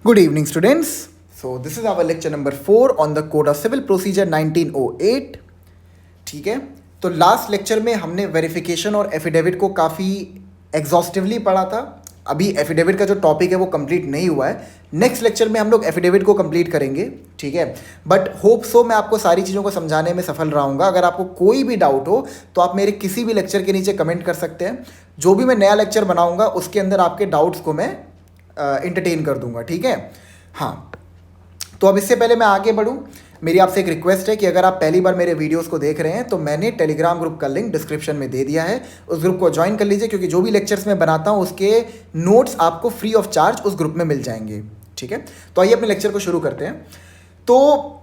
Good evening, students. So this is our lecture number 4 on the Code of Civil Procedure 1908. ठीक है, तो last lecture में हमने verification और एफिडेविट को काफ़ी एग्जॉस्टिवली पढ़ा था. अभी एफिडेविट का जो टॉपिक है वो कंप्लीट नहीं हुआ है. नेक्स्ट लेक्चर में हम लोग एफिडेविट को कंप्लीट करेंगे. ठीक है, बट होप सो मैं आपको सारी चीज़ों को समझाने में सफल रहूँगा. अगर आपको कोई भी डाउट हो तो आप मेरे किसी भी लेक्चर के नीचे कमेंट कर सकते हैं. जो भी मैं नया लेक्चर बनाऊँगा उसके अंदर आपके डाउट्स को मैं इंटरटेन कर दूंगा. ठीक है, हाँ. तो अब इससे पहले मैं आगे बढ़ूँ, मेरी आपसे एक रिक्वेस्ट है कि अगर आप पहली बार मेरे वीडियोस को देख रहे हैं तो मैंने टेलीग्राम ग्रुप का लिंक डिस्क्रिप्शन में दे दिया है. उस ग्रुप को ज्वाइन कर लीजिए, क्योंकि जो भी लेक्चर्स मैं बनाता हूँ उसके नोट्स आपको फ्री ऑफ चार्ज उस ग्रुप में मिल जाएंगे. ठीक है, तो आइए अपने लेक्चर को शुरू करते हैं. तो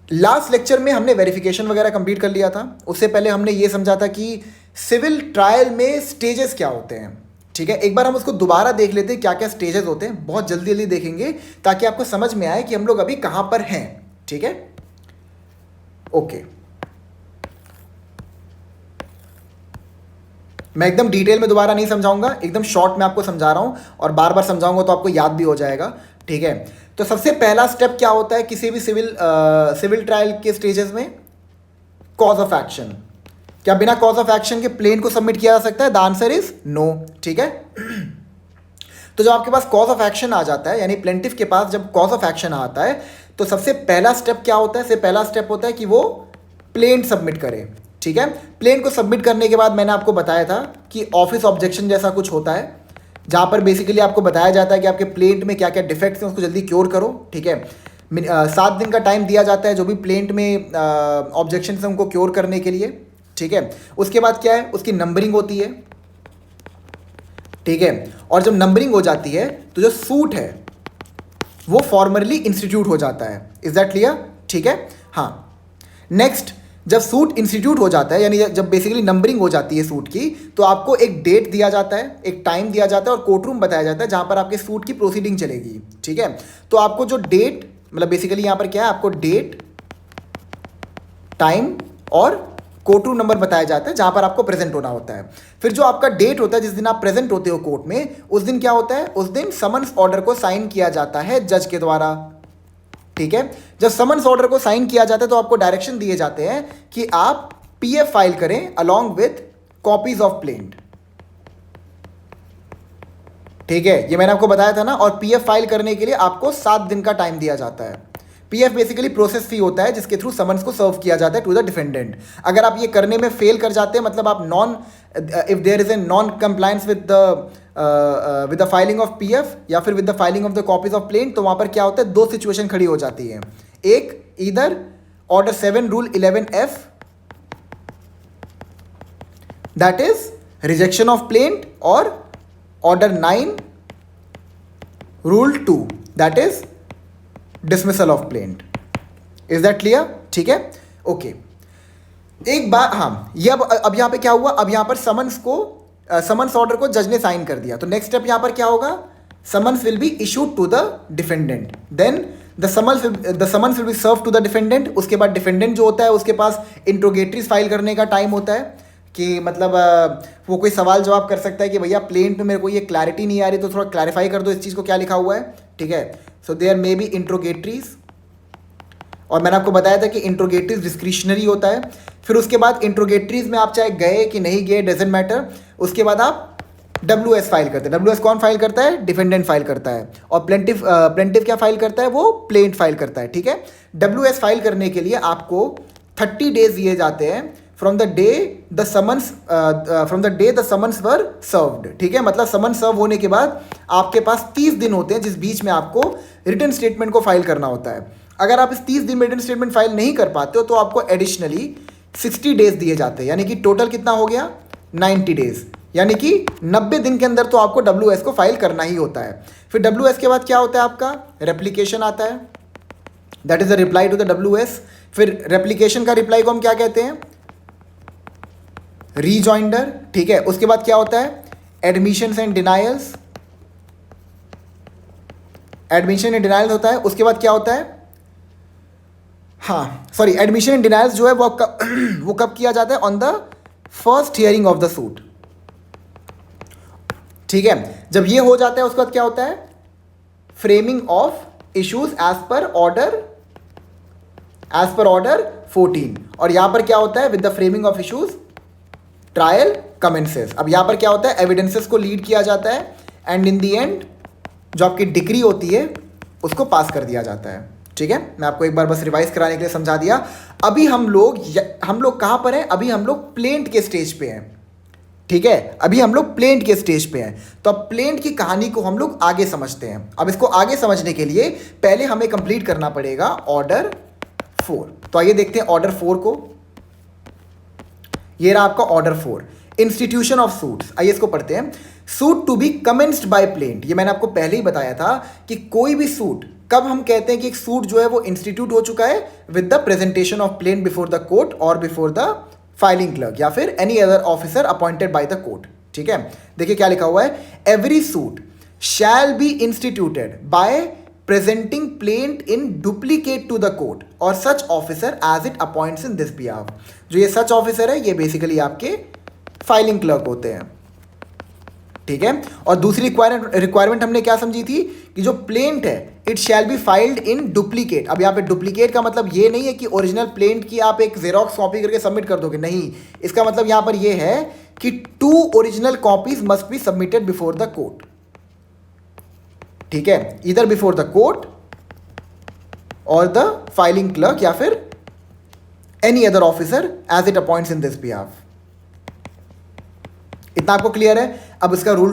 लास्ट लेक्चर में हमने वेरिफिकेशन वगैरह कंप्लीट कर लिया था. उससे पहले हमने ये समझा था कि सिविल ट्रायल में स्टेजेस क्या होते हैं. ठीक है, एक बार हम उसको दोबारा देख लेते हैं क्या क्या स्टेजेस होते हैं. बहुत जल्दी जल्दी देखेंगे ताकि आपको समझ में आए कि हम लोग अभी कहां पर हैं. ठीक है, ओके. मैं एकदम डिटेल में दोबारा नहीं समझाऊंगा, एकदम शॉर्ट में आपको समझा रहा हूं, और बार बार समझाऊंगा तो आपको याद भी हो जाएगा. ठीक है, तो सबसे पहला स्टेप क्या होता है किसी भी सिविल ट्रायल के स्टेजेस में? Cause of action. क्या बिना कॉज ऑफ एक्शन के प्लेन को सबमिट किया जा सकता है? The answer is no. ठीक है, तो जब आपके पास कॉज ऑफ एक्शन आ जाता है, यानी प्लेंटिफ के पास जब कॉज ऑफ एक्शन आता है, तो सबसे पहला स्टेप क्या होता है? पहला स्टेप होता है कि वो प्लेन सबमिट करे. ठीक है, प्लेन को सबमिट करने के बाद मैंने आपको बताया था कि ऑफिस ऑब्जेक्शन जैसा कुछ होता है, जहां पर बेसिकली आपको बताया जाता है कि आपके प्लेंट में क्या क्या डिफेक्ट्स हैं उसको जल्दी क्योर करो. ठीक है, 7 दिन का टाइम दिया जाता है जो भी प्लेंट में ऑब्जेक्शन है उनको क्योर करने के लिए. ठीक है, उसके बाद क्या है? उसकी नंबरिंग होती है. ठीक है, और जब नंबरिंग हो जाती है तो जो सूट है वो फॉर्मली इंस्टीट्यूट हो जाता है. Is that clear? ठीक है, हाँ. नेक्स्ट, जब सूट इंस्टीट्यूट हो जाता है, यानी जब बेसिकली नंबरिंग हो जाती है सूट की, तो आपको एक डेट दिया जाता है, एक टाइम दिया जाता है और कोर्ट रूम बताया जाता है जहां पर आपके सूट की प्रोसीडिंग चलेगी. ठीक है, तो आपको जो डेट, मतलब बेसिकली यहां पर क्या है, आपको डेट, टाइम और कोर्ट रूम नंबर बताया जाता है जहां पर आपको प्रेजेंट होना होता है. फिर जो आपका डेट होता है जिस दिन आप प्रेजेंट होते हो कोर्ट में, उस दिन क्या होता है? उस दिन समन्स ऑर्डर को साइन किया जाता है जज के द्वारा. ठीक है, जब समन्स ऑर्डर को साइन किया जाता है तो आपको डायरेक्शन दिए जाते हैं कि आप पीएफ फाइल करें along with copies of plaint. ठीक है, ये मैंने आपको बताया था ना. और पीएफ फाइल करने के लिए आपको 7 दिन का टाइम दिया जाता है. पीएफ बेसिकली प्रोसेस फी होता है जिसके थ्रू समन्स को सर्व किया जाता है टू द डिफेंडेंट. अगर आप ये करने में फेल कर जाते हैं, मतलब आप if there is a non compliance with the filing of PF या फिर with the filing of the copies of plaint, तो वहां पर क्या होता है? 2 सिचुएशन खड़ी हो जाती है. एक, इधर order 7 rule 11F, that is rejection of plaint, और order 9 rule 2, that is dismissal of plaint. Is that clear? ठीक है, ओके. एक बार, हाँ, ये अब यहां पे क्या हुआ? अब यहां पर समन्स ऑर्डर को जज ने साइन कर दिया, तो नेक्स्ट स्टेप यहां पर क्या होगा? Summons will be issued to the defendant. Then the summons will be serve to the defendant. उसके बाद डिफेंडेंट जो होता है उसके पास इंट्रोगेटरीज फाइल करने का टाइम होता है कि मतलब वो कोई सवाल जवाब कर सकता है कि भैया प्लेंट में मेरे को ये क्लैरिटी नहीं आ रही, तो थोड़ा क्लैरिफाई कर दो इस चीज़ को, क्या लिखा हुआ है. ठीक है, सो देयर मे बी इंट्रोगेटरीज, और मैंने आपको बताया था कि इंट्रोगेटरीज डिस्क्रिशनरी होता है. फिर उसके बाद इंट्रोगेटरीज में आप चाहे गए कि नहीं गए, डजेंट मैटर. उसके बाद आप WS फाइल करते हैं. WS कौन फाइल करता है? डिफेंडेंट फाइल करता है. और प्लेंटिफ क्या फाइल करता है? वो प्लेंट फाइल करता है. ठीक है, WS फाइल करने के लिए आपको 30 डेज दिए जाते हैं from the day the summons were served. ठीक है, मतलब समन सर्व होने के बाद आपके पास 30 दिन होते हैं जिस बीच में आपको रिटन स्टेटमेंट को फाइल करना होता है. अगर आप इस 30 दिन में रिटन स्टेटमेंट फाइल नहीं कर पाते हो तो आपको एडिशनली 60 डेज दिए जाते हैं, यानी कि टोटल कितना हो गया? 90 डेज, यानी कि 90 दिन के अंदर तो आपको WS को फाइल करना ही होता है. फिर WS के बाद क्या होता है? आपका रेप्लीकेशन आता है, that is the reply to the WS. फिर रेप्लीकेशन का रिप्लाई को हम क्या कहते हैं? रीजॉइंडर. ठीक है, उसके बाद क्या होता है? Admissions and denials. Admission and denials होता है. उसके बाद क्या होता है? हाँ, सॉरी, एडमिशन एंड डिनायल्स जो है वो कब किया जाता है? On the first hearing of the suit. ठीक है, जब ये हो जाता है उसके बाद क्या होता है? Framing of issues as per order 14। और यहां पर क्या होता है, with the framing of issues trial commences. अब यहां पर क्या होता है, एविडेंसेस को लीड किया जाता है एंड इन द एंड जो आपकी डिग्री होती है उसको पास कर दिया जाता है। ठीक है, मैं आपको एक बार बस रिवाइज कराने के लिए समझा दिया। अभी हम लोग कहां पर हैं, अभी हम लोग प्लेंट के स्टेज पे हैं। ठीक है, अभी हम लोग प्लेंट के स्टेज पे हैं। तो अब प्लेंट की कहानी को हम लोग आगे समझते हैं। अब इसको आगे समझने के लिए पहले हमें कंप्लीट करना पड़ेगा ऑर्डर 4। तो आइए देखते हैं ऑर्डर 4 को। ये रहा आपका ऑर्डर 4, इंस्टीट्यूशन ऑफ सूट्स। आइए इसको पढ़ते हैं। Suit to be commenced by plaint. ये मैंने आपको पहले ही बताया था कि कोई भी सूट, कब हम कहते हैं कि एक सूट जो है वो इंस्टीट्यूट हो चुका है, with the presentation of plaint before the court और बिफोर द फाइलिंग क्लर्क या फिर any other officer appointed by the court. ठीक है, देखिए क्या लिखा हुआ है, every suit shall be instituted by presenting plaint in duplicate to the court और such officer as it appoints in this behalf. जो ये सच ऑफिसर है ये बेसिकली आपके फाइलिंग क्लर्क होते हैं। ठीक है, और दूसरी रिक्वायरमेंट हमने क्या समझी थी कि जो प्लेंट है it shall be filed in duplicate. अब यहाँ पे डुप्लीकेट का मतलब ये नहीं है कि ओरिजिनल प्लेंट की आप एक जेरोक्स कॉपी करके सबमिट कर दोगे, नहीं। इसका मतलब यहाँ पर ये है कि 2 original copies must be submitted before the court. ठीक है, इधर बिफोर द कोर्ट और द फाइलिंग क्लर्क या फिर any other officer as it appoints in this behalf. इतना आपको क्लियर है। अब इसका रूल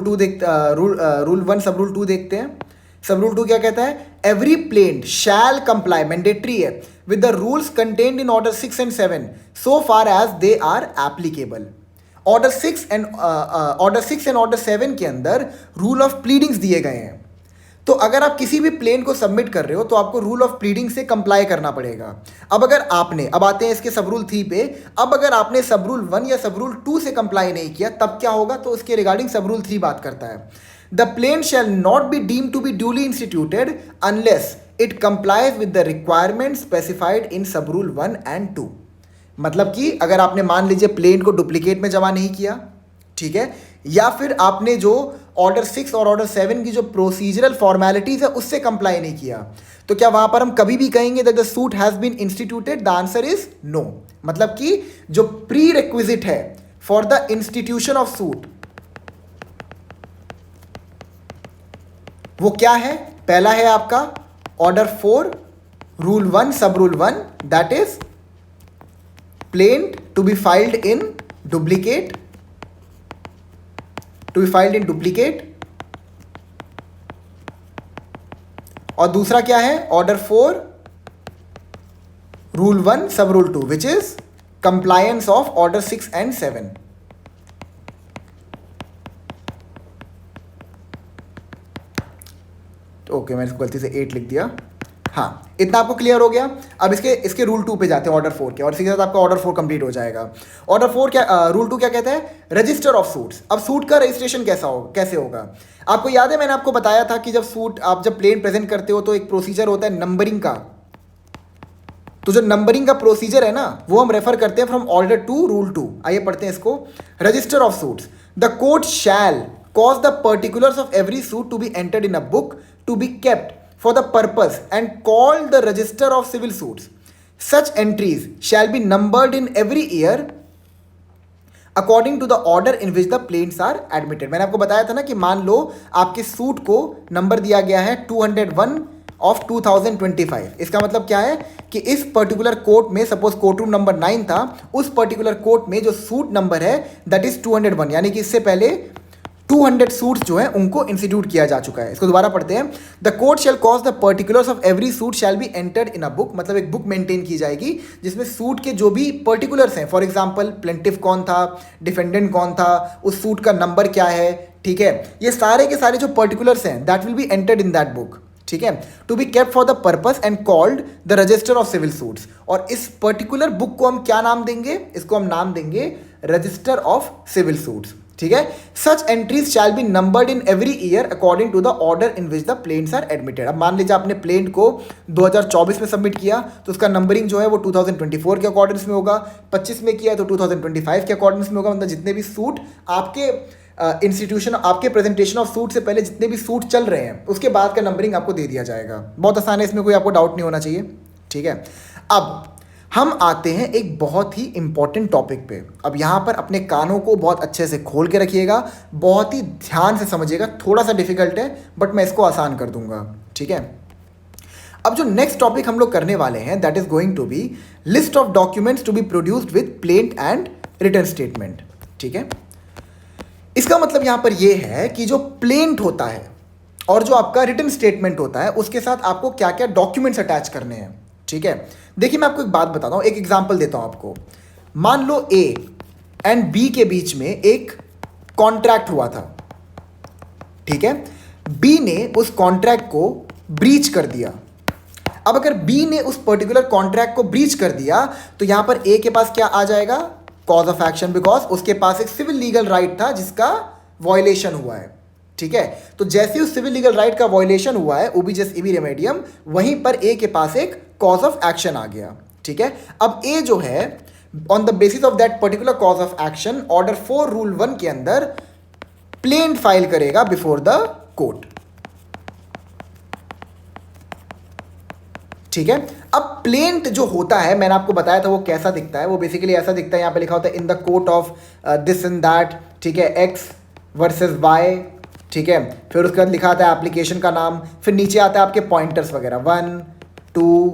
1 सब रूल 2 देखते हैं। सब रूल 2 क्या कहता है, every plaint shall comply, mandatory है, with the rules contained in order 6 and 7 so far as they are applicable. Order 6 and order 7 के अंदर रूल ऑफ प्लीडिंग्स दिए गए हैं। तो अगर आप किसी भी प्लेन को सबमिट कर रहे हो तो आपको रूल ऑफ प्लीडिंग से कंप्लाई करना पड़ेगा। अब आते हैं इसके सब रूल 3 पे। अब अगर आपने सब रूल 1 या सब रूल 2 से कंप्लाई नहीं किया तब क्या होगा, तो उसके रिगार्डिंग सब रूल 3 बात करता है। The plaint shall not be deemed to be duly instituted unless it complies with the requirement specified in sub rule 1 and 2। मतलब कि अगर आपने मान लीजिए प्लेन को डुप्लीकेट में जमा नहीं किया, ठीक है, या फिर आपने जो ऑर्डर 6 और ऑर्डर 7 की जो प्रोसीजरल फॉर्मेलिटीज है उससे कंप्लाई नहीं किया, तो क्या वहां पर हम कभी भी कहेंगे that the suit has been instituted? The answer is no. मतलब कि जो प्री रिक्विजिट है for the institution of suit वो क्या है? पहला है आपका order 4 rule 1 sub rule 1, that is plaint to be filed in duplicate, to be filed in duplicate. और दूसरा क्या है? Order 4 rule 1 sub rule 2 which is compliance of order 6 and 7। Okay, मैंने इसको गलती से 8 लिख दिया। हाँ, इतना आपको क्लियर हो गया। अब इसके रूल 2 पे जाते हैं, ऑर्डर 4 के, और इसी के साथ आपका ऑर्डर 4 कंप्लीट हो जाएगा। ऑर्डर 4 क्या, रूल 2 क्या कहता है? Register of suits. अब सूट का रजिस्ट्रेशन कैसे होगा? आपको याद है मैंने आपको बताया था कि आप जब प्लेन प्रेजेंट करते हो तो एक प्रोसीजर होता है नंबरिंग का। तो जो नंबरिंग का प्रोसीजर है ना वो हम रेफर करते हैं फ्रॉम ऑर्डर 2 रूल 2। आइए पढ़ते हैं इसको। Register of suits, the court shall cause the particulars of every suit to be entered in a book to be kept for the purpose and called the register of civil suits. Such entries shall be numbered in every year according to the order in which the plaints are admitted. मैंने आपको बताया था ना कि मान लो आपके suit को number दिया गया है 201 ऑफ 2025। इसका मतलब क्या है कि इस पर्टिकुलर कोर्ट में सपोज कोर्ट रूम नंबर 9 था, उस पर्टिकुलर कोर्ट में जो सूट नंबर है दैट इज 201, यानी कि इससे पहले 200 सूट्स जो है उनको इंस्टीट्यूट किया जा चुका है। इसको दोबारा पढ़ते हैं। The court shall cause the particulars of every suit shall B entered in a book. मतलब एक बुक मेंटेन की जाएगी जिसमें सूट के जो भी पर्टिकुलर्स हैं, फॉर एग्जांपल प्लेंटिफ कौन था, डिफेंडेंट कौन था, उस सूट का नंबर क्या है, ठीक है, ये सारे के सारे जो पर्टिकुलर्स हैं that will be entered in that book. ठीक है, to be kept for the purpose and called the register of civil suits. और इस पर्टिकुलर बुक को हम क्या नाम देंगे? इसको हम नाम देंगे रजिस्टर ऑफ सिविल सूट्स। ठीक है, such entries shall be numbered in every year according to the order in which the plaints are admitted. अब मान लीजिए आपने प्लेन को 2024 में सबमिट किया तो उसका नंबरिंग जो है वो 2024 के अकॉर्डिंग्स में होगा, 25 में किया तो 2025 के अकॉर्डिंग्स में होगा। मतलब जितने भी सूट आपके इंस्टीट्यूशन आपके प्रेजेंटेशन ऑफ सूट से पहले जितने भी सूट चल रहे हैं उसके बाद का नंबरिंग आपको दे दिया जाएगा। बहुत आसान है, इसमें कोई आपको डाउट नहीं होना चाहिए। ठीक है, अब हम आते हैं एक बहुत ही इंपॉर्टेंट टॉपिक पे। अब यहाँ पर अपने कानों को बहुत अच्छे से खोल के रखिएगा, बहुत ही ध्यान से समझिएगा। थोड़ा सा डिफिकल्ट है बट मैं इसको आसान कर दूंगा। ठीक है, अब जो नेक्स्ट टॉपिक हम लोग करने वाले हैं that is going to be list of documents to be produced with plaint and written statement. ठीक है, इसका मतलब यहां पर यह है कि जो प्लेंट होता है और जो आपका रिटन स्टेटमेंट होता है उसके साथ आपको क्या क्या डॉक्यूमेंट्स अटैच करने हैं। ठीक है, देखिए मैं आपको एक बात बताता हूं, एक एग्जांपल देता हूं आपको। मान लो ए एंड बी के बीच में एक कॉन्ट्रैक्ट हुआ था। ठीक है, बी ने उस कॉन्ट्रैक्ट को ब्रीच कर दिया। अब अगर बी ने उस पर्टिकुलर कॉन्ट्रैक्ट को ब्रीच कर दिया तो यहां पर ए के पास क्या आ जाएगा, कॉज ऑफ एक्शन, बिकॉज उसके पास एक सिविल लीगल राइट था जिसका वॉयलेशन हुआ है। ठीक है, तो जैसे ही उस सिविल लीगल राइट का वॉयलेशन हुआ है उबी जस्ट इबी रेमेडियम, वहीं पर ए के पास एक कॉज ऑफ एक्शन आ गया। ठीक है, अब ए जो है on the basis of that particular cause of action order 4 rule 1 के अंदर प्लेंट फाइल करेगा बिफोर द कोर्ट। ठीक है, अब प्लेंट जो होता है मैंने आपको बताया था वो कैसा दिखता है, वो बेसिकली ऐसा दिखता है, यहां पे लिखा होता है in the court of this and that. ठीक है, एक्स वर्सेस वाई। ठीक है, फिर उसके बाद लिखा आता है एप्लीकेशन का नाम, फिर नीचे आता है आपके पॉइंटर्स वगैरह 1 2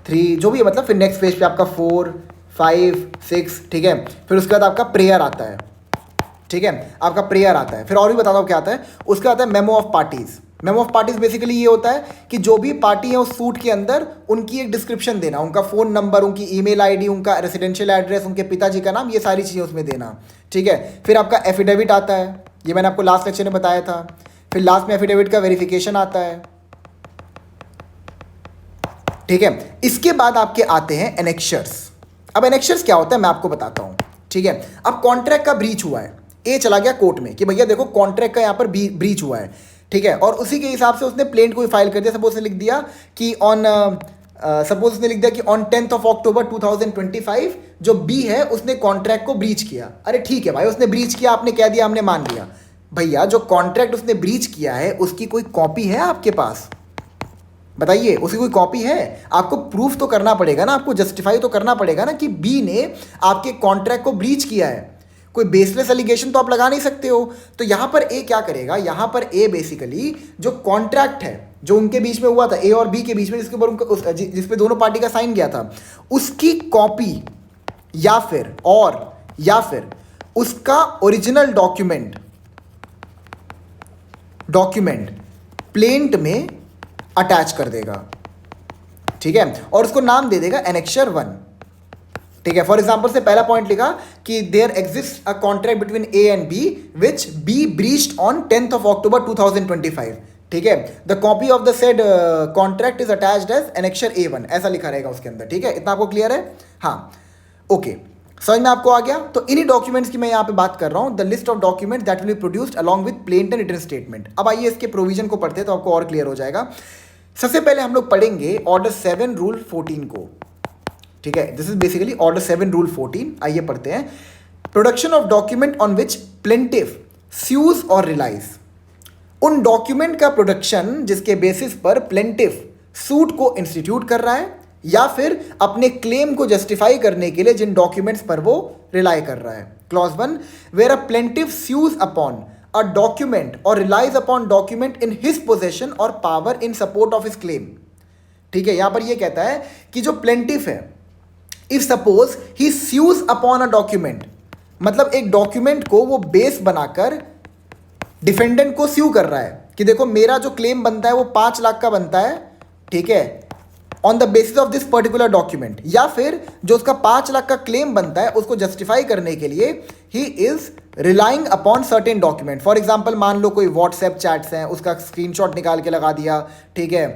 3 जो भी है, मतलब फिर नेक्स्ट पेज पे आपका 4 5 6। ठीक है, फिर उसके बाद आपका प्रेयर आता है। ठीक है, आपका प्रेयर आता है, फिर और भी बताता हूँ क्या आता है। उसके आता है memo of parties. Memo of parties basically ये होता है कि जो भी पार्टी है उस सूट के अंदर उनकी एक डिस्क्रिप्शन देना, उनका फ़ोन नंबर, उनकी ईमेल आईडी, उनका रेसिडेंशियल एड्रेस, उनके पिताजी का नाम, ये सारी चीज़ें उसमें देना। ठीक है, फिर आपका एफिडेविट आता है, ये मैंने आपको लास्ट लेक्चर में बताया था। फिर लास्ट में एफिडेविट का वेरिफिकेशन आता है। ठीक है, इसके बाद आपके आते हैं एनेक्शर्स। अब एनेक्शर्स क्या होता है मैं आपको बताता हूँ। ठीक है, अब कॉन्ट्रैक्ट का ब्रीच हुआ है, ए चला गया कोर्ट में कि भैया देखो कॉन्ट्रैक्ट का यहाँ पर ब्रीच हुआ है। ठीक है, और उसी के हिसाब से उसने प्लेंट को फाइल कर दिया। सपोज ने लिख दिया कि ऑन सपोज उसने लिख दिया कि ऑन 10th of October 2025 जो बी है उसने कॉन्ट्रैक्ट को ब्रीच किया। अरे ठीक है भाई, उसने ब्रीच किया, आपने कह दिया, हमने मान लिया। भैया जो कॉन्ट्रैक्ट उसने ब्रीच किया है उसकी कोई कॉपी है आपके पास? बताइए, उसकी कोई कॉपी है? आपको प्रूफ तो करना पड़ेगा ना, आपको जस्टिफाई तो करना पड़ेगा ना कि बी ने आपके कॉन्ट्रैक्ट को ब्रीच किया है। कोई बेसलेस एलिगेशन तो आप लगा नहीं सकते हो। तो यहां पर ए क्या करेगा, यहां पर ए बेसिकली जो कॉन्ट्रैक्ट है जो उनके बीच में हुआ था, ए और बी के बीच में, जिसके ऊपर उनका जिस पे दोनों पार्टी का साइन गया था, उसकी कॉपी या फिर उसका ओरिजिनल डॉक्यूमेंट प्लेंट में अटैच कर देगा। ठीक है, और उसको नाम दे देगा एनेक्शर 1। ठीक है, फॉर एग्जाम्पल से पहला पॉइंट लिखा कि there exist a contract between A and B which be breached on 10th of October 2025। ठीक है, the copy of the said contract is attached as annexure A1, ऐसा लिखा रहेगा उसके अंदर। ठीक है, इतना आपको क्लियर है? हाँ, ओके, समझ में आपको आ गया? तो इन्हीं डॉक्यूमेंट्स की मैं यहाँ पे बात कर रहा हूँ, the list of documents that will be produced along with plaint and written statement. अब आइए इसके प्रोविजन को पढ़ते हैं तो आपको और क्लियर हो जाएगा। सबसे पहले हम लोग पढ़ेंगे ऑर्डर 7 रूल 14 को। ठीक है, this is basically order 7 rule 14। आइए पढ़ते हैं। Production of document on which plaintiff sues और रिलाइज। उन डॉक्यूमेंट का प्रोडक्शन जिसके बेसिस पर प्लेंटिफ सूट को इंस्टीट्यूट कर रहा है या फिर अपने क्लेम को जस्टिफाई करने के लिए जिन डॉक्यूमेंट्स पर वो रिलाई कर रहा है। Clause 1, where a plaintiff sues upon a document और relies upon document in his possession और power in support of his claim. ठीक है, यहां पर यह कहता है कि जो प्लेंटिफ है, if suppose he sues upon a document, मतलब एक डॉक्यूमेंट को वो बेस बनाकर डिफेंडेंट को स्यू कर रहा है कि देखो मेरा जो क्लेम बनता है वो 5 लाख का बनता है। ठीक है, on the basis of this particular document, या फिर जो उसका 5 लाख का क्लेम बनता है उसको जस्टिफाई करने के लिए he is relying upon certain document. For example मान लो कोई व्हाट्सएप चैट्स हैं, उसका स्क्रीनशॉट निकाल के लगा दिया। ठीक है,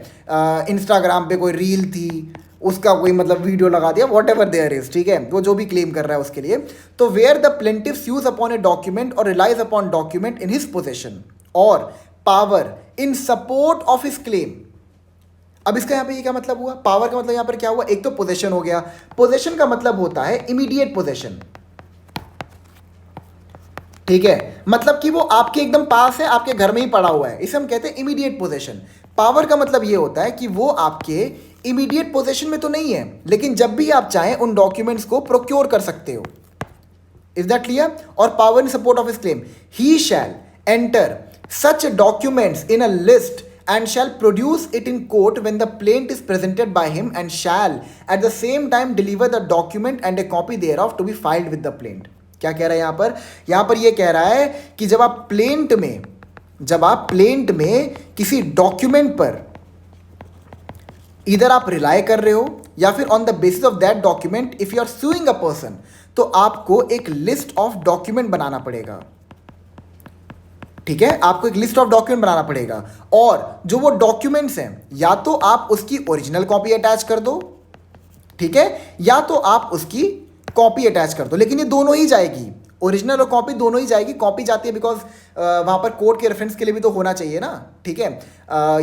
इंस्टाग्राम पे कोई रील थी, उसका कोई मतलब वीडियो लगा दिया, वॉट एवर देयर इज। ठीक है, वो जो भी क्लेम कर रहा है उसके लिए। तो where the plaintiff sues upon a document और relies upon document in his possession और power in support of his claim. अब इसका यहाँ पे ये क्या मतलब हुआ? पावर का मतलब यहाँ पर क्या हुआ? एक तो पोजेशन हो गया। पोजेशन का मतलब होता है इमीडिएट पोजेशन। ठीक है, मतलब कि वो आपके एकदम पास है, आपके घर में ही पड़ा हुआ है, इसे हम कहते हैं इमीडिएट पोजेशन। पावर का मतलब ये होता है कि वो आपके इमीडिएट पोजेशन में तो नहीं है, लेकिन जब भी आप चाहें उन डॉक्यूमेंट्स को प्रोक्योर कर सकते हो। Is that clear? और power in support of his claim, he shall enter such documents in a list and shall produce it in court when the plaint is presented by him, and shall at the same time deliver the document and a copy thereof to be filed with the plaint। क्या कह रहा है यहां पर ये कह रहा है कि जब आप प्लेंट में किसी डॉक्यूमेंट पर इधर आप रिलाय कर रहे हो या फिर on the basis of that document if you are suing a person, तो आपको एक लिस्ट ऑफ डॉक्यूमेंट बनाना पड़ेगा। ठीक है, आपको एक लिस्ट ऑफ डॉक्यूमेंट बनाना पड़ेगा, और जो वो डॉक्यूमेंट्स हैं या तो आप उसकी ओरिजिनल कॉपी अटैच कर दो, ठीक है, या तो आप उसकी कॉपी अटैच कर दो, लेकिन ये दोनों ही जाएगी, ओरिजिनल और कॉपी दोनों ही जाएगी। कॉपी जाती है बिकॉज वहां पर कोर्ट के रेफरेंस के लिए भी तो होना चाहिए ना, ठीक है।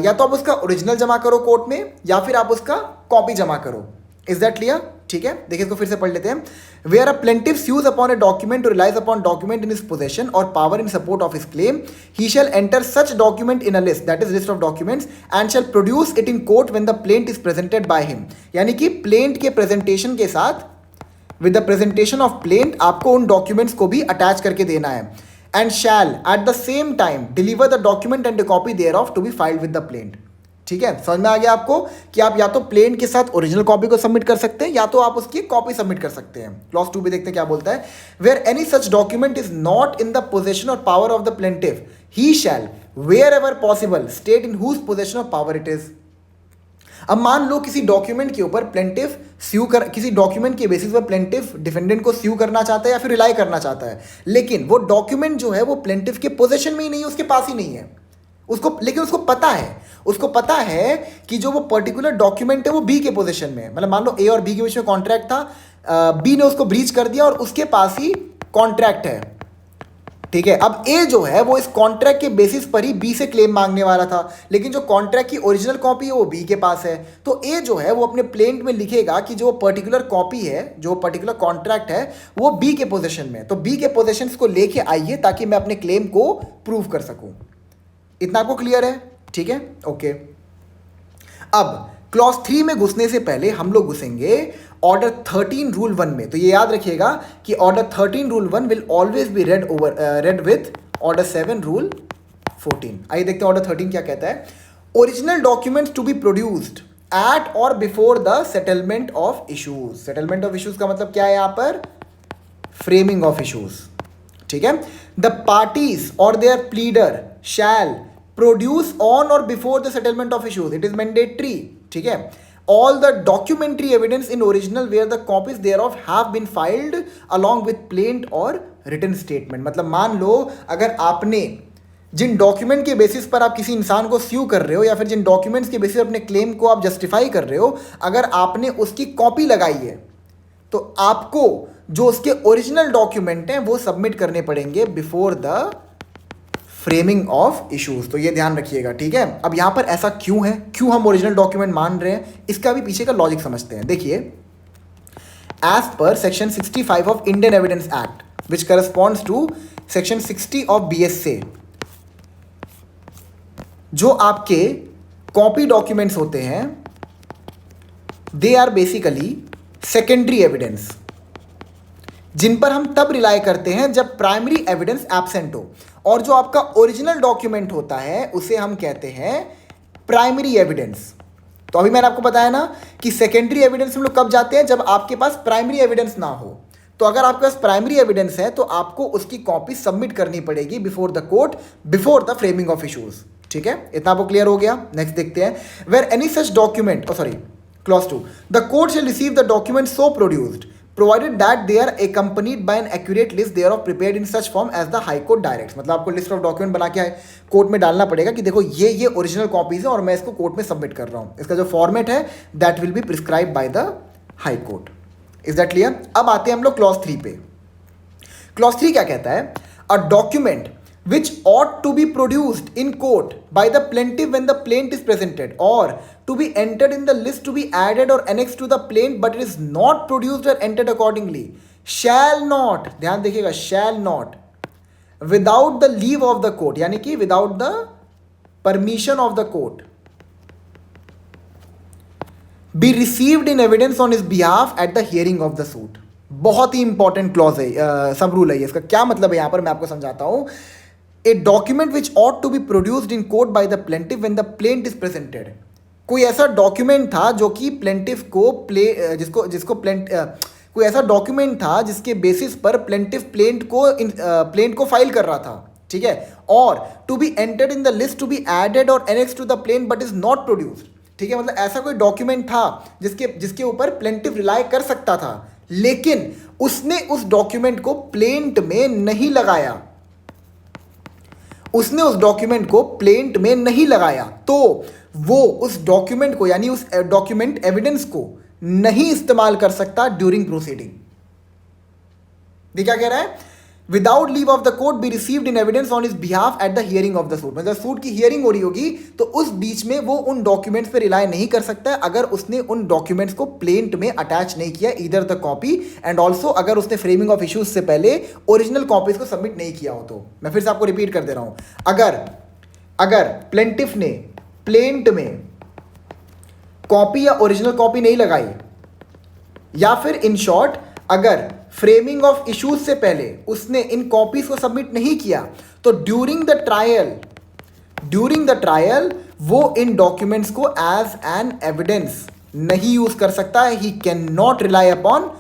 या तो आप उसका ओरिजिनल जमा करो कोर्ट में, या फिर आप उसका कॉपी जमा करो। Is that clear? ठीक है, देखिए इसको फिर से पढ़ लेते हैं। Where a plaintiff sues upon a document, relies upon document in his possession और power in support of his claim, he shall enter such document in a list, that is list of documents, and shall produce it in court when the plaint is presented by him. यानी कि plaint के presentation के साथ, with the presentation of plaint, आपको उन documents को भी attach करके देना है। And shall at the same time deliver the document and a copy thereof to be filed with the plaint. ठीक है, समझ में आ गया आपको कि आप या तो प्लेन के साथ ओरिजिनल कॉपी को सबमिट कर सकते हैं, या तो आप उसकी कॉपी सबमिट कर सकते हैं। क्लॉज 2 भी देखते हैं क्या बोलता है। Where any such document is not in the possession और power of the plaintiff, he shall wherever possible state in whose possession of power it is. अब मान लो किसी डॉक्यूमेंट के ऊपर प्लेंटिफ किसी डॉक्यूमेंट के बेसिस पर प्लेंटिफ डिफेंडेंट को स्यू करना चाहता है या फिर रिलाई करना चाहता है, लेकिन वो डॉक्यूमेंट जो है वो प्लेंटिफ के पोजेशन में ही नहीं है, उसके पास ही नहीं है लेकिन उसको पता है कि जो वो पर्टिकुलर डॉक्यूमेंट है वो बी के पोजीशन में है। मतलब मान लो ए और बी के बीच में कॉन्ट्रैक्ट था, बी ने उसको ब्रीच कर दिया और उसके पास ही कॉन्ट्रैक्ट है। ठीक है, अब ए जो है वो इस कॉन्ट्रैक्ट के बेसिस पर ही बी से क्लेम मांगने वाला था, लेकिन जो कॉन्ट्रैक्ट की ओरिजिनल कॉपी है वो बी के पास है। तो ए जो है वो अपने प्लेंट में लिखेगा कि जो पर्टिकुलर कॉपी है, जो पर्टिकुलर कॉन्ट्रैक्ट है, वो बी के पोजीशन में। तो बी के पोजीशन को लेके आइए ताकि मैं अपने क्लेम को प्रूव कर सकूं। इतना आपको क्लियर है? ठीक है, ओके। अब क्लॉज 3 में घुसने से पहले हम लोग घुसेंगे ऑर्डर 13 रूल 1 में। तो ये याद रखिएगा कि order 13 rule 1 will always be read with order 7 rule 14। आइए देखते हैं ऑर्डर 13 क्या कहता है। Original documents to be produced at और before the settlement of issues. Settlement of issues का मतलब क्या है यहां पर? Framing of issues. ठीक है, द पार्टीज और their pleader shall produce on or before the settlement of issues, it is mandatory। ठीक है, all the documentary evidence in original where the copies thereof have been filed along with plaint or written statement। मतलब मान लो अगर आपने जिन document के basis पर आप किसी इंसान को स्यू कर रहे हो या फिर जिन डॉक्यूमेंट्स के बेसिस पर अपने क्लेम को आप जस्टिफाई कर रहे हो, अगर आपने उसकी कॉपी लगाई है तो आपको जो उसके ओरिजिनल डॉक्यूमेंट हैं वो सबमिट करने पड़ेंगे before the framing of issues. तो ये ध्यान रखिएगा। ठीक है, अब यहां पर ऐसा क्यों है, क्यों हम ओरिजिनल डॉक्यूमेंट मान रहे हैं, इसका भी पीछे का लॉजिक समझते हैं। देखिए, as per section 65 of Indian evidence act which corresponds to section 60 of BSA, जो आपके कॉपी डॉक्यूमेंट्स होते हैं they are basically secondary evidence, जिन पर हम तब रिलाय करते हैं जब प्राइमरी एविडेंस एब्सेंट हो, और जो आपका ओरिजिनल डॉक्यूमेंट होता है उसे हम कहते हैं प्राइमरी एविडेंस। तो अभी मैंने आपको बताया ना कि सेकेंडरी एविडेंस हम लोग कब जाते हैं, जब आपके पास प्राइमरी एविडेंस ना हो। तो अगर आपके पास प्राइमरी एविडेंस है तो आपको उसकी कॉपी सबमिट करनी पड़ेगी before the court, before the framing of issues. ठीक है, इतना आपको क्लियर हो गया। नेक्स्ट देखते हैं, where any such document, clause 2, the court shall receive the document so produced provided that they are accompanied by an accurate list thereof prepared in such form as the high court directs। मतलब आपको list of document बना के court में डालना पड़ेगा कि देखो ये ओरिजिनल कॉपीज है और मैं इसको कोर्ट में सबमिट कर रहा हूँ। इसका जो फॉर्मेट है that will be prescribe by the high court. Is that clear? अब आते हैं हम लोग क्लॉज 3 पे। क्लॉज 3 क्या कहता है? A document which ought to be produced in court by the plaintiff when the plaint is presented, or to be entered in the list to be added or annexed to the plaint but it is not produced or entered accordingly, shall not, ध्यान देखिएगा, shall not without the leave of the court, यानी कि without the permission of the court, be received in evidence on his behalf at the hearing of the suit. बहुत ही important clause है, सब rule है। इसका क्या मतलब है यहां पर मैं आपको समझाता हूं। A document which ought to be produced in court by the plaintiff when the plaint is presented. कोई ऐसा डॉक्यूमेंट था जो कि प्लेंटिफ को कोई ऐसा डॉक्यूमेंट था जिसके बेसिस पर प्लेंटिफ प्लेंट को फाइल कर रहा था, ठीक है, और to be entered in the list to be added और annex to the plaint but is not produced, ठीक है। मतलब ऐसा कोई डॉक्यूमेंट था जिसके ऊपर प्लेंटिफ रिलाई कर सकता था, लेकिन उसने उस डॉक्यूमेंट को प्लेंट में नहीं लगाया, उसने उस डॉक्यूमेंट को प्लेंट में नहीं लगाया, तो वो उस डॉक्यूमेंट को, यानी उस डॉक्यूमेंट एविडेंस को नहीं इस्तेमाल कर सकता ड्यूरिंग प्रोसीडिंग। क्या कह रहा है, without leave of the court be received in evidence on his behalf at the hearing of the suit. मतलब सूट की हियरिंग हो रही होगी तो उस बीच में वो उन डॉक्यूमेंट्स पे रिलाई नहीं कर सकता अगर उसने उन डॉक्यूमेंट्स को प्लेंट में अटैच नहीं किया, either the copy and also अगर उसने फ्रेमिंग ऑफ इश्यूज से पहले ओरिजिनल कॉपीज को सबमिट नहीं किया हो। तो मैं फिर से आपको रिपीट कर दे रहा हूं, अगर प्लेंटिफ ने प्लेंट में कॉपी या ओरिजिनल कॉपी नहीं लगाई, या फिर इन शॉर्ट अगर फ्रेमिंग ऑफ इश्यूज से पहले उसने इन कॉपीज को सबमिट नहीं किया, तो ड्यूरिंग द ट्रायल वो इन डॉक्यूमेंट्स को एज एन एविडेंस नहीं यूज कर सकता है। He can not rely upon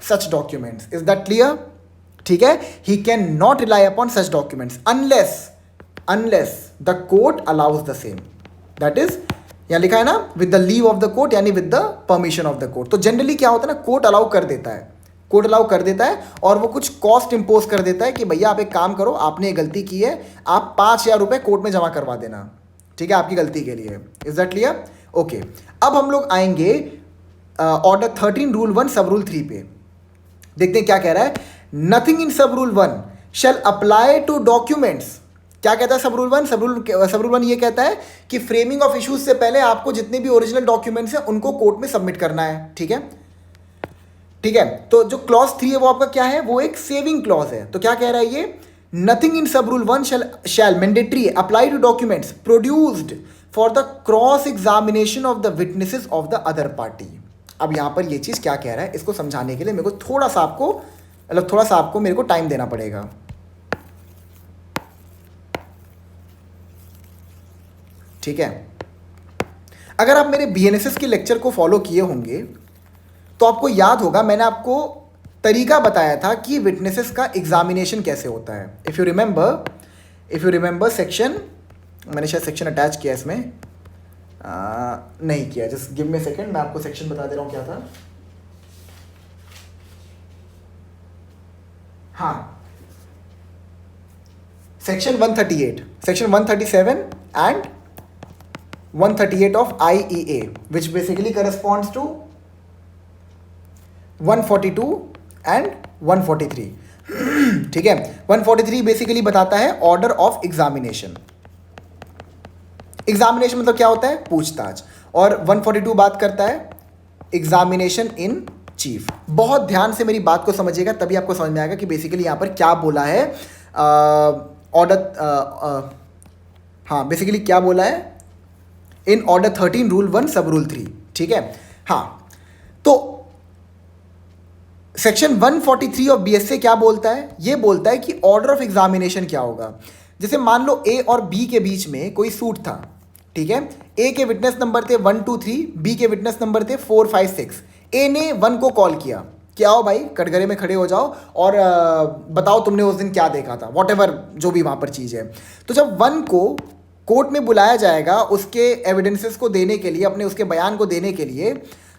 such documents. Is that clear? ठीक है, he can not rely upon such documents unless the court allows the same. That is, यहां लिखा है ना, with the leave of the court, यानी with the permission of the court. तो generally क्या होता है ना, कोर्ट अलाउ कर देता है और वो कुछ कॉस्ट इंपोज कर देता है कि भैया आप एक काम करो, आपने ये गलती की है, आप 5,000 रुपए कोर्ट में जमा करवा देना, ठीक है, आपकी गलती के लिए। Is that clear? ओके, अब हम लोग आएंगे ऑर्डर 13 रूल 1 सब रूल 3 पे। देखते हैं क्या कह रहा है। Nothing in sub rule 1 shall apply to documents. क्या कहता है सब रूल 1? सब रूल 1 ये कहता है कि फ्रेमिंग ऑफ इश्यूज से पहले आपको जितने भी ओरिजिनल डॉक्यूमेंट्स हैं उनको कोर्ट में सबमिट करना है, ठीक है। तो जो क्लॉज 3 है वो आपका क्या है, वो एक सेविंग क्लॉज है। तो क्या कह रहा है ये, nothing in sub rule 1 shall mandatory apply to documents produced for the cross examination of the witnesses of the other party. अब यहां पर ये चीज क्या कह रहा है, इसको समझाने के लिए मेरे को थोड़ा सा आपको मेरे को टाइम देना पड़ेगा। ठीक है, अगर आप मेरे बीएनएसएस के लेक्चर को फॉलो किए होंगे तो आपको याद होगा मैंने आपको तरीका बताया था कि विटनेसेस का एग्जामिनेशन कैसे होता है। इफ़ यू रिमेंबर सेक्शन, मैंने शायद सेक्शन अटैच किया इसमें, नहीं किया, just give me a second, मैं आपको सेक्शन बता दे रहा हूँ क्या था। हाँ, section 138, section 137 and 138 of IEA, which basically corresponds to 142 and 143. ठीक है, 143 बेसिकली बताता है ऑर्डर ऑफ एग्जामिनेशन। एग्जामिनेशन मतलब क्या होता है, पूछताछ, और 142 बात करता है एग्जामिनेशन इन चीफ। बहुत ध्यान से मेरी बात को समझिएगा, तभी आपको समझ में आएगा कि बेसिकली यहां पर क्या बोला है। हाँ, बेसिकली क्या बोला है in order 13 rule 1 sub rule 3, ठीक है। हाँ, तो सेक्शन 143 ऑफ बीएसए क्या बोलता है, ये बोलता है कि ऑर्डर ऑफ एग्जामिनेशन क्या होगा। जैसे मान लो ए और बी के बीच में कोई सूट था, ठीक है, ए के विटनेस नंबर थे 1 2 3, बी के विटनेस नंबर थे 4 5 6। ए ने 1 को कॉल किया कि आओ भाई कटघरे में खड़े हो जाओ और बताओ तुमने उस दिन क्या देखा था, वॉटेवर जो भी वहां पर चीज़ है। तो जब 1 को कोर्ट में बुलाया जाएगा उसके एविडेंसेस को देने के लिए, उसके बयान को देने के लिए,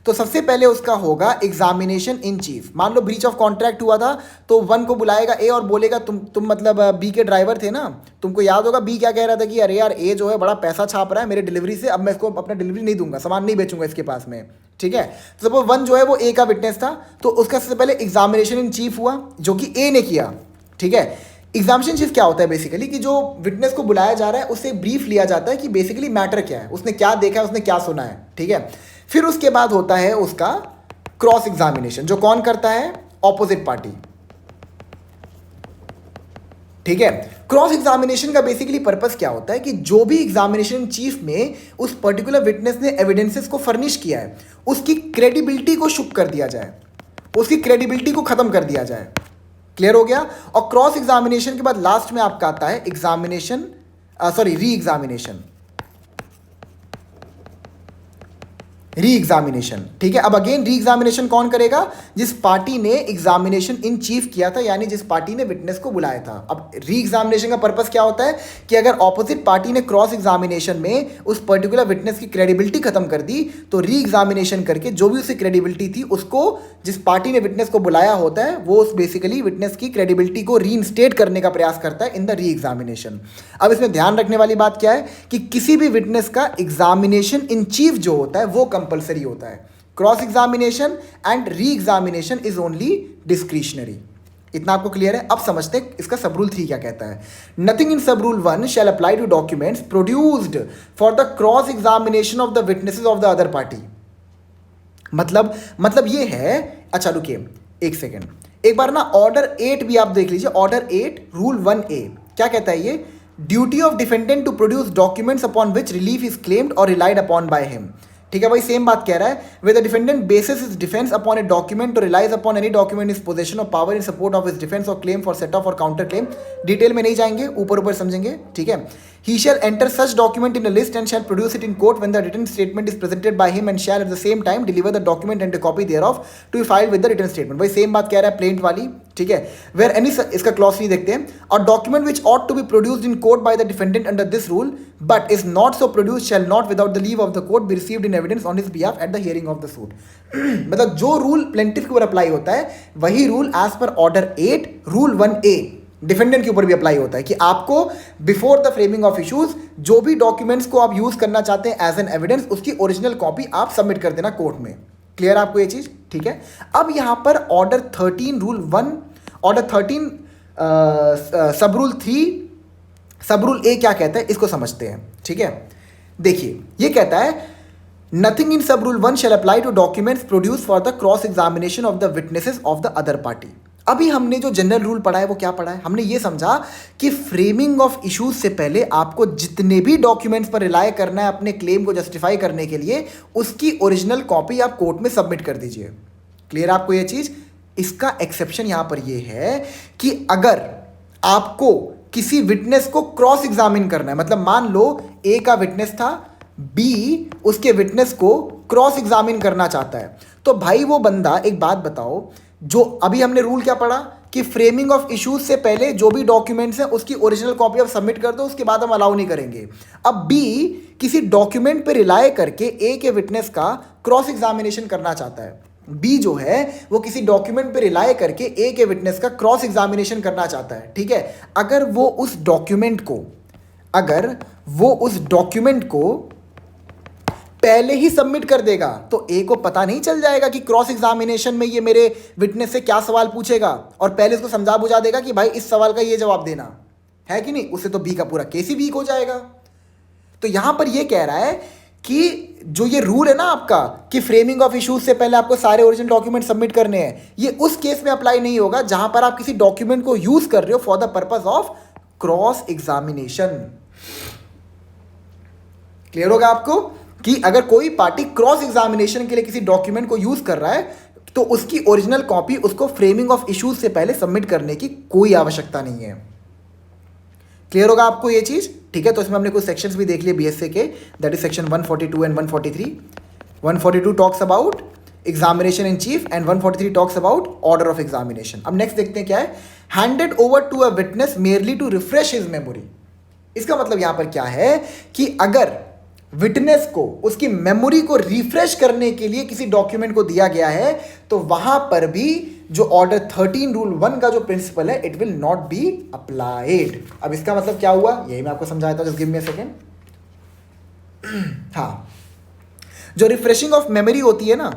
तो सबसे पहले उसका होगा एग्जामिनेशन इन चीफ। मान लो ब्रीच ऑफ कॉन्ट्रैक्ट हुआ था, तो 1 को बुलाएगा ए और बोलेगा तुम मतलब बी के ड्राइवर थे ना, तुमको याद होगा बी क्या कह रहा था कि अरे यार ए जो है बड़ा पैसा छाप रहा है मेरे डिलीवरी से, अब मैं इसको अपना डिलीवरी नहीं दूंगा, सामान नहीं बेचूंगा इसके पास में, ठीक है। तो सपोज 1 जो है वो ए का विटनेस था, तो उसका सबसे पहले एग्जामिनेशन इन चीफ हुआ जो कि ए ने किया, ठीक है। एग्जामिनेशन चीफ क्या होता है बेसिकली कि जो विटनेस को बुलाया जा रहा है उससे ब्रीफ लिया जाता है कि बेसिकली मैटर क्या है, उसने क्या देखा है, उसने क्या सुना है, ठीक है। फिर उसके बाद होता है उसका क्रॉस एग्जामिनेशन, जो कौन करता है, ऑपोजिट पार्टी। ठीक है। क्रॉस एग्जामिनेशन का बेसिकली पर्पस क्या होता है कि जो भी एग्जामिनेशन चीफ में उस पर्टिकुलर विटनेस ने एविडेंसेस को फर्निश किया है उसकी क्रेडिबिलिटी को शुक कर दिया जाए, उसकी क्रेडिबिलिटी को खत्म कर दिया जाए। क्लियर हो गया। और क्रॉस एग्जामिनेशन के बाद लास्ट में आपका आता है examination, re examination, re examination. ठीक है। अब अगेन री एग्जामिनेशन कौन करेगा? जिस पार्टी ने एग्जामिनेशन इन चीफ किया था, यानी जिस पार्टी ने विटनेस को बुलाया था। अब री एग्जामिनेशन का पर्पस क्या होता है कि अगर ऑपोजिट पार्टी ने क्रॉस एग्जामिनेशन में उस पर्टिकुलर विटनेस की क्रेडिबिलिटी खत्म कर दी तो री एग्जामिनेशन करके जो भी उसकी क्रेडिबिलिटी थी उसको, जिस पार्टी ने विटनेस को बुलाया होता है वो उस बेसिकली विटनेस की क्रेडिबिलिटी को रीइंस्टेट करने का प्रयास करता है इन द री एग्जामिनेशन। अब इसमें ध्यान रखने वाली बात क्या है कि किसी भी विटनेस का एग्जामिनेशन इन चीफ जो होता है वो कंपलसरी होता है। Cross examination and re examination is only discretionary. इतना आपको क्लियर है? अब समझते हैं इसका सब रूल 3 क्या कहता है। Nothing in sub rule 1 shall apply to documents produced for the cross examination of the witnesses of the other party. मतलब ये है, अच्छा रुकिए एक सेकेंड, एक बार ना ऑर्डर 8 भी आप देख लीजिए। ऑर्डर 8 रूल 1A क्या कहता है ये? Duty of defendant to produce documents upon which relief is claimed और रिलाइड अपॉन बाय हिम। ठीक है भाई, सेम बात कह रहा है। With the defendant bases is defence upon a document और relies upon any document is possession of power in support of his defence और क्लेम फॉर सेट ऑफ और काउंटर क्लेम। डिटेल में नहीं जाएंगे, ऊपर समझेंगे। ठीक है। He shall enter such document in a list and shall produce it in court when the written statement is presented by him and shall at the same time deliver the document and a copy thereof to be filed with the written statement। भाई same बात कह रहा है plaint वाली। ठीक है। Where any, इसका clause नहीं देखते हैं। और document which ought to be produced in court by the defendant under this rule but is not so produced shall not without the leave of the court be received in evidence on his behalf at the hearing of the suit। मतलब जो rule plaintiff के ऊपर apply होता है वही rule as per order 8 rule 1A defendant के ऊपर भी अप्लाई होता है कि आपको before the framing of issues जो भी डॉक्यूमेंट्स को आप यूज करना चाहते हैं एज एन एविडेंस उसकी ओरिजिनल कॉपी आप सबमिट कर देना कोर्ट में। क्लियर आपको ये चीज? ठीक है। अब यहां पर ऑर्डर 13 रूल 1, ऑर्डर 13 सब रूल 3 सब रूल A क्या कहता है इसको समझते हैं। ठीक है। देखिए ये कहता है nothing in sub rule 1 shall apply to documents produce for the cross examination of the witnesses of the other party. अभी हमने जो जनरल रूल पढ़ा है वो क्या पढ़ा है? हमने ये समझा कि फ्रेमिंग ऑफ इश्यूज से पहले आपको जितने भी डॉक्यूमेंट्स पर रिलाय करना है अपने क्लेम को जस्टिफाई करने के लिए उसकी ओरिजिनल कॉपी आप कोर्ट में सबमिट कर दीजिए। क्लियर आपको ये चीज? इसका एक्सेप्शन यहां पर ये है कि अगर आपको किसी विटनेस को क्रॉस एग्जामिन करना है, मतलब मान लो ए का विटनेस था, बी उसके विटनेस को क्रॉस एग्जामिन करना चाहता है, तो भाई वो बंदा, एक बात बताओ, जो अभी हमने रूल क्या पढ़ा कि फ्रेमिंग ऑफ इश्यूज से पहले जो भी डॉक्यूमेंट्स हैं उसकी ओरिजिनल कॉपी आप सबमिट कर दो, उसके बाद हम अलाउ नहीं करेंगे। अब बी किसी डॉक्यूमेंट पे रिलाय करके ए के विटनेस का क्रॉस एग्जामिनेशन करना चाहता है। बी जो है वो किसी डॉक्यूमेंट पे रिलाय करके ए के विटनेस का क्रॉस एग्जामिनेशन करना चाहता है। ठीक है। अगर वो उस डॉक्यूमेंट को पहले ही सबमिट कर देगा तो ए को पता नहीं चल जाएगा कि क्रॉस एग्जामिनेशन में ये मेरे विटनेस से क्या सवाल पूछेगा, और पहले इसको समझा बुझा देगा कि भाई इस सवाल का ये जवाब देना है कि नहीं, उससे तो बी का पूरा केस ही वीक हो जाएगा। तो यहां पर ये कह रहा है कि जो ये रूल है ना आपका कि फ्रेमिंग ऑफ इश्यूज से पहले आपको सारे ओरिजिनल डॉक्यूमेंट सबमिट करने हैं, ये उस केस में अप्लाई नहीं होगा जहां पर आप किसी डॉक्यूमेंट को यूज कर रहे हो for the purpose of cross examination. Clear होगा आपको कि अगर कोई पार्टी क्रॉस एग्जामिनेशन के लिए किसी डॉक्यूमेंट को यूज कर रहा है तो उसकी ओरिजिनल कॉपी उसको फ्रेमिंग ऑफ इश्यूज से पहले सबमिट करने की कोई आवश्यकता नहीं है। क्लियर होगा आपको ये चीज? ठीक है। तो इसमें हमने कुछ सेक्शंस भी देख लिए बीएसए के, that is section 142 and 143। 142 talks about examination in chief and 143 talks about order of examination. अब नेक्स्ट देखते हैं क्या है। Handed over to a witness merely to refresh his memory. इसका मतलब यहां पर क्या है कि अगर विटनेस को उसकी मेमोरी को रिफ्रेश करने के लिए किसी डॉक्यूमेंट को दिया गया है तो वहां पर भी जो ऑर्डर 13 रूल 1 का जो प्रिंसिपल है it will not be applied. अब इसका मतलब क्या हुआ यही मैं आपको समझाया था, just give me a second. हाँ, जो रिफ्रेशिंग ऑफ मेमोरी होती है ना,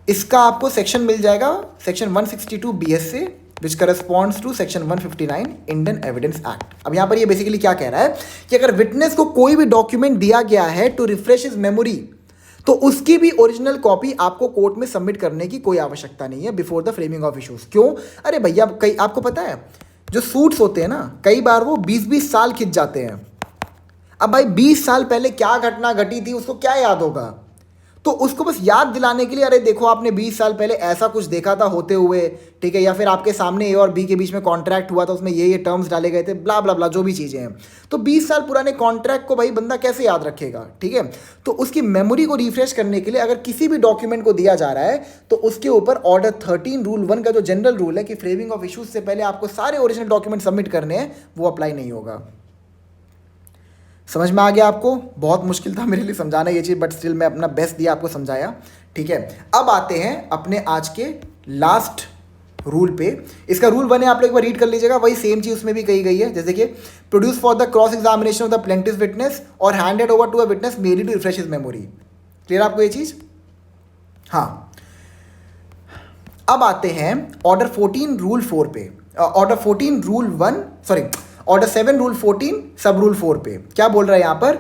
इसका आपको सेक्शन मिल जाएगा section 162 BSA which corresponds to section 159 Indian evidence Act. अब यहां पर ये बेसिकली क्या कह रहा है कि अगर विटनेस को कोई भी डॉक्यूमेंट दिया गया है टू रिफ्रेश हिज मेमोरी तो उसकी भी ओरिजिनल कॉपी आपको कोर्ट में सबमिट करने की कोई आवश्यकता नहीं है before the framing of issues. क्यों? अरे भैया कई आपको पता है जो सूट्स होते हैं ना, कई बार वो 20-20 साल खिंच जाते हैं। अब भाई 20 साल पहले क्या घटना घटी थी उसको क्या याद होगा? तो उसको बस याद दिलाने के लिए, अरे देखो आपने 20 साल पहले ऐसा कुछ देखा था होते हुए, ठीक है, या फिर आपके सामने ए और बी के बीच में कॉन्ट्रैक्ट हुआ था, उसमें ये टर्म्स डाले गए थे, ब्ला ब्ला ब्ला, जो भी चीज़ें हैं। तो 20 साल पुराने कॉन्ट्रैक्ट को भाई बंदा कैसे याद रखेगा? ठीक है, तो उसकी मेमोरी को रिफ्रेश करने के लिए अगर किसी भी डॉक्यूमेंट को दिया जा रहा है तो उसके ऊपर ऑर्डर 13 रूल 1 का जो जनरल रूल है कि फ्रेमिंग ऑफ इशूज से पहले आपको सारे ओरिजिनल डॉक्यूमेंट सबमिट करने हैं, वो अप्लाई नहीं होगा। समझ में आ गया आपको? बहुत मुश्किल था मेरे लिए समझाना ये चीज़, बट स्टिल मैं अपना बेस्ट दिया, आपको समझाया। ठीक है, अब आते हैं अपने आज के लास्ट रूल पे। इसका रूल 1 है, आप लोग एक बार रीड कर लीजिएगा, वही सेम चीज़ उसमें भी कही गई है। जैसे कि produce for the cross examination of the plaintiff witness or handed over to a witness merely to refresh his memory. Clear आपको ये चीज़? हाँ, अब आते हैं ऑर्डर 14 रूल 4 पे, order 14 rule 1, sorry order 7 rule 14 सब रूल 4 पे। क्या बोल रहा है यहाँ पर?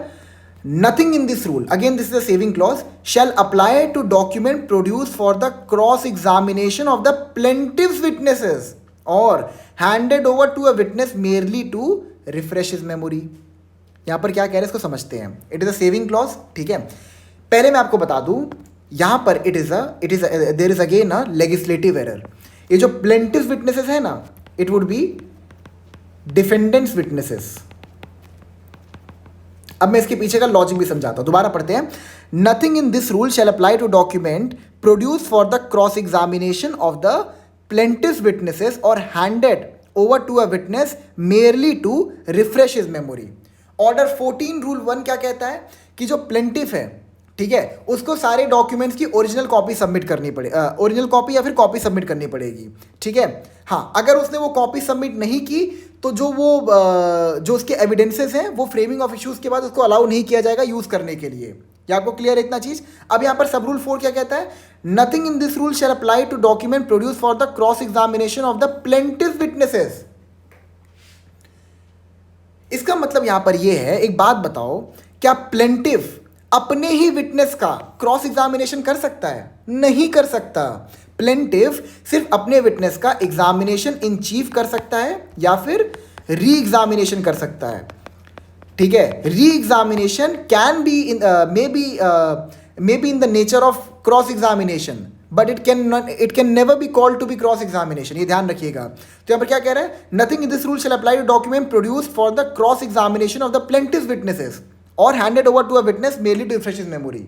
Nothing in this rule, again this is a saving clause, shall apply to document produce for the cross examination of the plaintiff witnesses or handed over to a witness merely to refresh his memory. यहाँ पर क्या कह रहे हैं इसको समझते हैं। It is a saving clause. ठीक है, पहले मैं आपको बता दूं, यहाँ पर there is again a legislative error. ये जो प्लेंटिव विटनेसेस है ना, it would be defendants witnesses. अब मैं इसके पीछे का लॉजिक भी समझाता हूं, दोबारा पढ़ते हैं। Nothing in this rule shall apply to document produce for the cross examination of the plaintiff witnesses or handed over to a witness merely to refresh his memory. Order 14 rule 1 क्या कहता है कि जो प्लेंटिफ है, ठीक है, उसको सारे डॉक्यूमेंट्स की ओरिजिनल कॉपी सबमिट करनी पड़े, ओरिजिनल कॉपी या फिर कॉपी सबमिट करनी पड़ेगी। ठीक है, हाँ, अगर उसने वो कॉपी सबमिट नहीं की तो जो उसके एविडेंसेस हैं वो फ्रेमिंग ऑफ इश्यूज के बाद उसको अलाउ नहीं किया जाएगा यूज करने के लिए। क्या आपको क्लियर है इतना चीज? अब यहाँ पर सब रूल 4 क्या कहता है? Nothing in this rule shall apply to document produce for the cross examination of the plaintiff witnesses. इसका मतलब यहां पर यह है, एक बात बताओ, क्या प्लेंटिव अपने ही विटनेस का क्रॉस एग्जामिनेशन कर सकता है? नहीं कर सकता। प्लेंटिव सिर्फ अपने विटनेस का एग्जामिनेशन इन चीफ कर सकता है या फिर री एग्जामिनेशन कर सकता है। ठीक है, re examination can be in may be in the nature of cross examination, but it can never be called to be cross examination. ये ध्यान रखिएगा। तो यहाँ पर क्या कह रहा है? Nothing in this rule shall apply to document produce for the cross examination of the plaintiff witnesses or handed over to a witness merely to refresh his memory.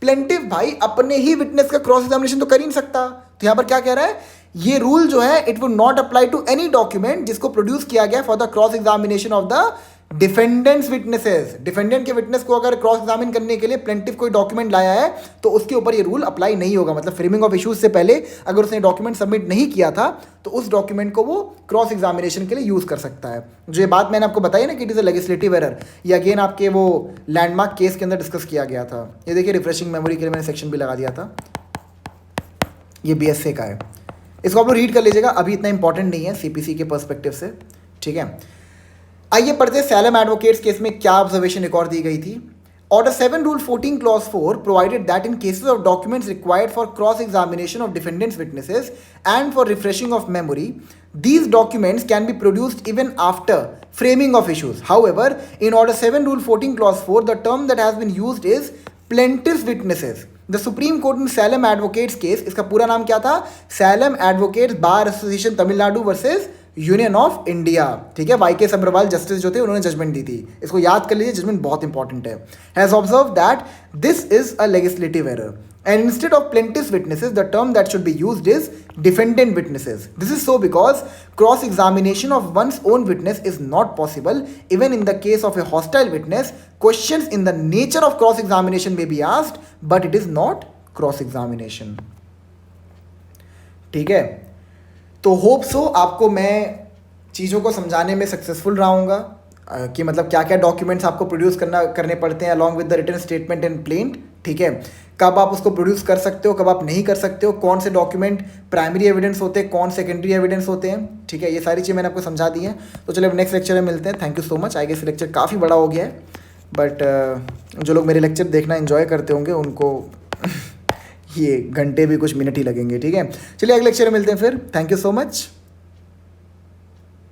Plaintiff भाई अपने ही विटनेस का क्रॉस एग्जामिनेशन तो कर ही नहीं सकता। तो यहां पर क्या कह रहा है? ये रूल जो है it would not apply to any document जिसको प्रोड्यूस किया गया for the cross examination of the defendant's witnesses. Defendant के विटनेस को अगर क्रॉस एग्जामिन करने के लिए प्लेंटिव कोई डॉक्यूमेंट लाया है तो उसके ऊपर ये रूल अप्लाई नहीं होगा। मतलब फ्रेमिंग ऑफ इश्यूज से पहले अगर उसने डॉक्यूमेंट सबमिट नहीं किया था तो उस डॉक्यूमेंट को वो क्रॉस एग्जामिनेशन के लिए यूज कर सकता है। जो ये बात मैंने आपको बताई ना कि it is a legislative error, ये अगेन आपके वो लैंडमार्क केस के अंदर डिस्कस किया गया था। ये देखिए, रिफ्रेशिंग मेमोरी के लिए मैंने सेक्शन भी लगा दिया था। ये बीएसए का है, इसको आप लोग रीड कर लीजिएगा, अभी इतना इंपॉर्टेंट नहीं है सीपीसी के पर्सपेक्टिव से। ठीक है, आइए पढ़ते हैं सैलम एडवोकेट्स केस में क्या ऑब्जर्वेशन रिकॉर्ड दी गई थी। Order 7 rule 14 clause 4 provided that in cases of documents required for cross examination of defendants witnesses and for refreshing of memory, these documents can be produced even after framing of issues. However, in order 7 rule 14 clause 4, the term that has been used is plaintiff's witnesses. The Supreme Court in Salem Advocates case, इसका पूरा नाम क्या था? Salem Advocates Bar Association Tamil Nadu versus union of India. ठीक है, Y के Sabharwal justice जो थे उन्होंने जजमेंट दी थी, इसको याद कर लीजिए, जजमेंट बहुत इंपॉर्टेंट है। Has observe that this is a legislative error and instead of plaintiff's witnesses the term that should be used is defendant witnesses. This is so because cross examination of one's own witness is not possible. Even in the case of a hostile witness, questions in the nature of cross examination may be asked, but it is not cross examination. ठीक है, तो hope so आपको मैं चीज़ों को समझाने में successful रहूँगा कि मतलब क्या क्या डॉक्यूमेंट्स आपको प्रोड्यूस करने पड़ते हैं along with the written statement and plaint. ठीक है, कब आप उसको प्रोड्यूस कर सकते हो, कब आप नहीं कर सकते हो, कौन से डॉक्यूमेंट प्राइमरी एविडेंस होते हैं, कौन सेकेंडरी एविडेंस होते हैं। ठीक है, ये सारी चीज़ें मैंने आपको समझा दी हैं। तो चलो अब नेक्स्ट लेक्चर में मिलते हैं। Thank you so much. I guess lecture काफ़ी बड़ा हो गया है, बट जो लोग मेरे लेक्चर देखना एंजॉय करते होंगे उनको ये घंटे भी कुछ मिनट ही लगेंगे। ठीक है, चलिए अगले लेक्चर में मिलते हैं फिर। Thank you so much.